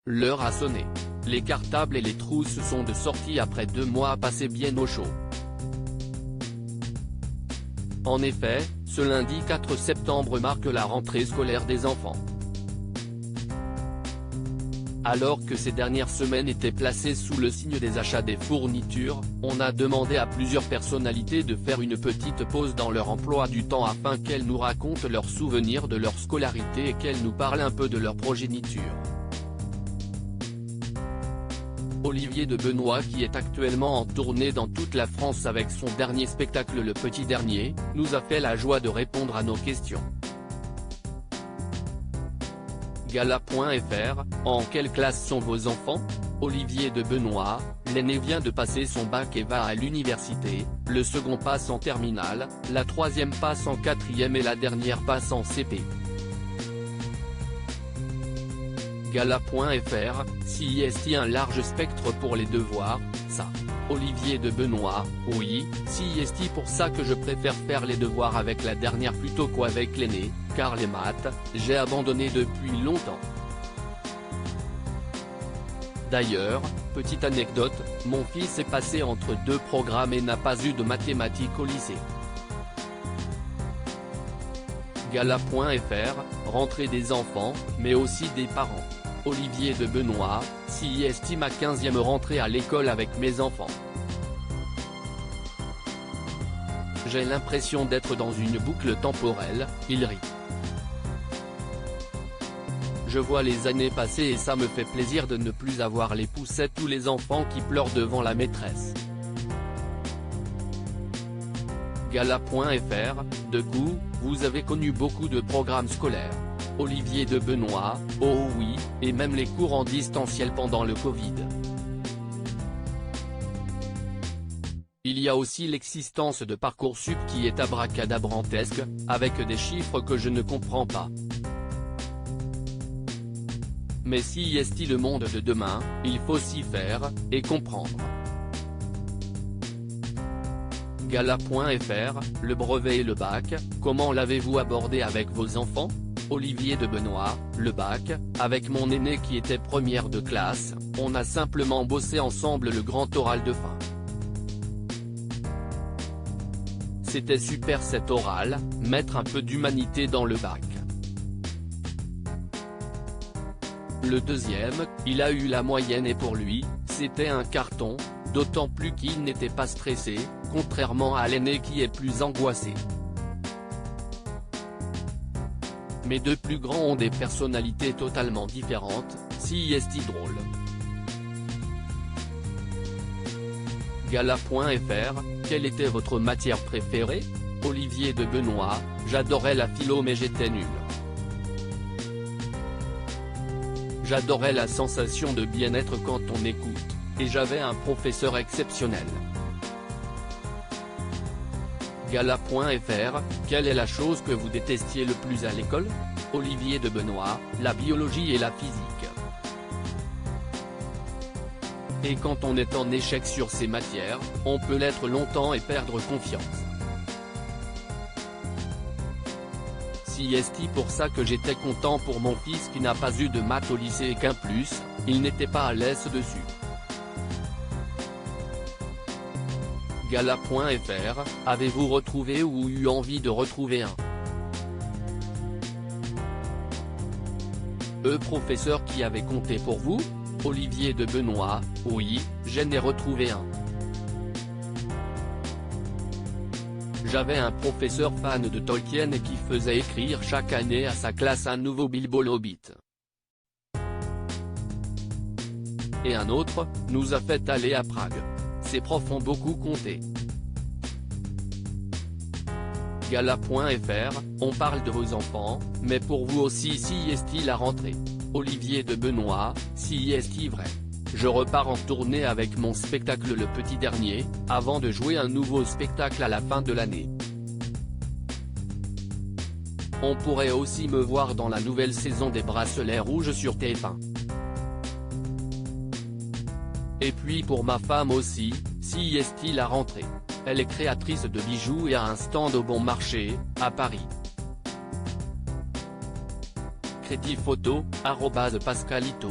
L'heure a sonné. Les cartables et les trousses sont de sortie après 2 mois passés bien au chaud. En effet, ce lundi 4 septembre marque la rentrée scolaire des enfants. Alors que ces dernières semaines étaient placées sous le signe des achats des fournitures, on a demandé à plusieurs personnalités de faire une petite pause dans leur emploi du temps afin qu'elles nous racontent leurs souvenirs de leur scolarité et qu'elles nous parlent un peu de leur progéniture. Olivier de Benoît, qui est actuellement en tournée dans toute la France avec son dernier spectacle Le Petit Dernier, nous a fait la joie de répondre à nos questions. Gala.fr, en quelle classe sont vos enfants? Olivier de Benoît, l'aîné vient de passer son bac et va à l'université, le second passe en terminale, la troisième passe en quatrième et la dernière passe en CP. Gala.fr, si est un large spectre pour les devoirs, ça. Olivier de Benoît, oui, si est pour ça que je préfère faire les devoirs avec la dernière plutôt qu'avec l'aîné, car les maths, j'ai abandonné depuis longtemps. D'ailleurs, petite anecdote, mon fils est passé entre 2 programmes et n'a pas eu de mathématiques au lycée. Gala.fr, rentrée des enfants, mais aussi des parents. Olivier de Benoît, si estime ma 15e rentrée à l'école avec mes enfants. J'ai l'impression d'être dans une boucle temporelle, il rit. Je vois les années passer et ça me fait plaisir de ne plus avoir les poussettes ou les enfants qui pleurent devant la maîtresse. Gala.fr, de coup, vous avez connu beaucoup de programmes scolaires. Olivier de Benoît, oh oui, et même les cours en distanciel pendant le Covid. Il y a aussi l'existence de Parcoursup qui est abracadabrantesque, avec des chiffres que je ne comprends pas. Mais si est le monde de demain, il faut s'y faire, et comprendre. Gala.fr, le brevet et le bac, comment l'avez-vous abordé avec vos enfants? Olivier de Benoît, le bac, avec mon aîné qui était première de classe, on a simplement bossé ensemble le grand oral de fin. C'était super cet oral, mettre un peu d'humanité dans le bac. Le deuxième, il a eu la moyenne et pour lui, c'était un carton, d'autant plus qu'il n'était pas stressé, contrairement à l'aîné qui est plus angoissé. Mes 2 plus grands ont des personnalités totalement différentes, si est drôle. Gala.fr, quelle était votre matière préférée? Olivier de Benoît, j'adorais la philo mais j'étais nul. J'adorais la sensation de bien-être quand on écoute, et j'avais un professeur exceptionnel. Gala.fr, quelle est la chose que vous détestiez le plus à l'école? Olivier de Benoît, la biologie et la physique. Et quand on est en échec sur ces matières, on peut l'être longtemps et perdre confiance. Si est pour ça que j'étais content pour mon fils qui n'a pas eu de maths au lycée et qu'un plus, il n'était pas à l'aise dessus. Gala.fr, avez-vous retrouvé ou eu envie de retrouver un professeur qui avait compté pour vous? Olivier de Benoît, oui, j'en ai retrouvé un. J'avais un professeur fan de Tolkien et qui faisait écrire chaque année à sa classe un nouveau Bilbo le Hobbit. Et un autre, nous a fait aller à Prague. Ces profs ont beaucoup compté. Gala.fr, on parle de vos enfants, mais pour vous aussi si est la rentrée. Olivier de Benoît, si est vrai. Je repars en tournée avec mon spectacle Le Petit Dernier, avant de jouer un nouveau spectacle à la fin de l'année. On pourrait aussi me voir dans la nouvelle saison des Bracelets Rouges sur TF1. Et puis pour ma femme aussi, si est la rentrée. Elle est créatrice de bijoux et a un stand au Bon Marché, à Paris. Crédit photo, @Pascalito.